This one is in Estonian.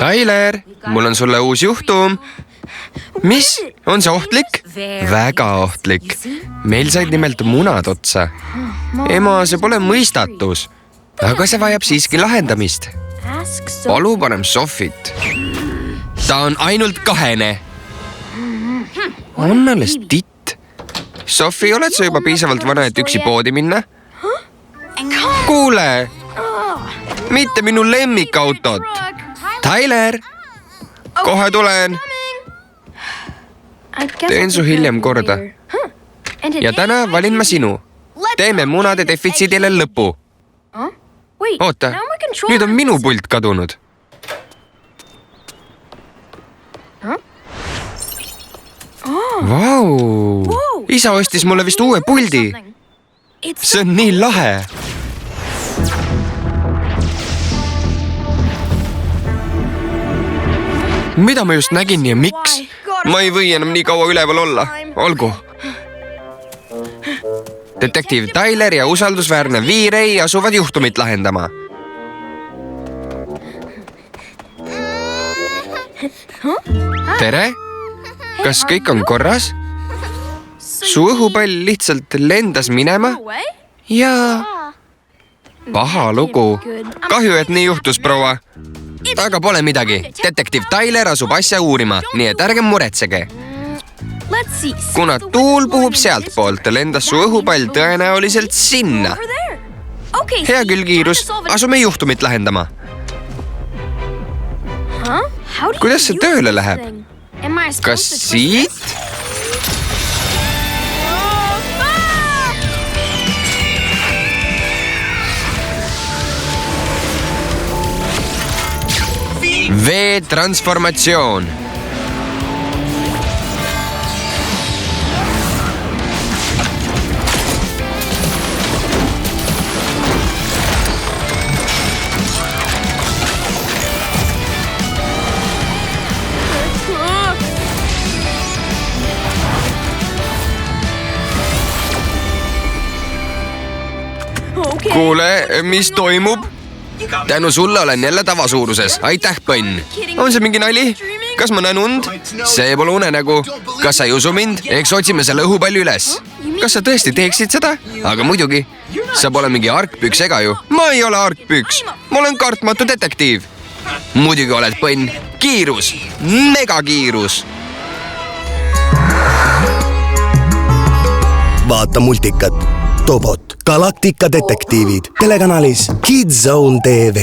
Tyler, mul on sulle uus juhtum. Mis? On see ohtlik? Väga ohtlik. Meil said nimelt munad otsa. Ema, see pole mõistatus. Aga see vajab siiski lahendamist. Palu parem Sofit. Ta on ainult 2. On alles titt. Sofi, oled sa juba piisavalt vana, et üksi poodi minna? Kuule! Mitte minu lemmikautot. Tyler! Kohe tulen! Teen su hiljem korda. Ja täna valin ma sinu. Teeme munade defitsiidile lõpu. Oota, nüüd on minu pult kadunud. Vau! Isa ostis mulle vist uue puldi. See on nii lahe. Mida ma just nägin ja miks? Ma ei või enam nii kaua üleval olla. Olgu. Detektiiv Tyler ja usaldusväärne V-Ray asuvad juhtumit lahendama. Tere! Kas kõik on korras? Su õhupall lihtsalt lendas minema? Ja... Paha lugu. Kahju, et nii juhtus, proua. Aga pole midagi. Detektiiv Tyler asub asja uurima, nii et ärge muretsege. Kuna tuul puhub sealt poolt, lendas su õhupall tõenäoliselt sinna. Hea küll, kiirus. Asume juhtumit lahendama. Kuidas see tööle läheb? Kas siit? V-transformatsioon. Kuule, mis toimub? Tänu sulle olen jälle tavasuuruses. Aitäh, Põnn. On see mingi nali? Kas ma näen und? See pole unenägu. Kas sa ei usu mind? Eks otsime selle õhupalli üles. Kas sa tõesti teeksid seda? Aga muidugi. Sa pole mingi argpüks ega ju. Ma ei ole argpüks. Ma olen kartmatu detektiiv. Muidugi oled, Põnn. Kiirus. Megakiirus. Vaata multikat. Tobot. Galaktika detektiivid. Telekanalis Kids Zone TV.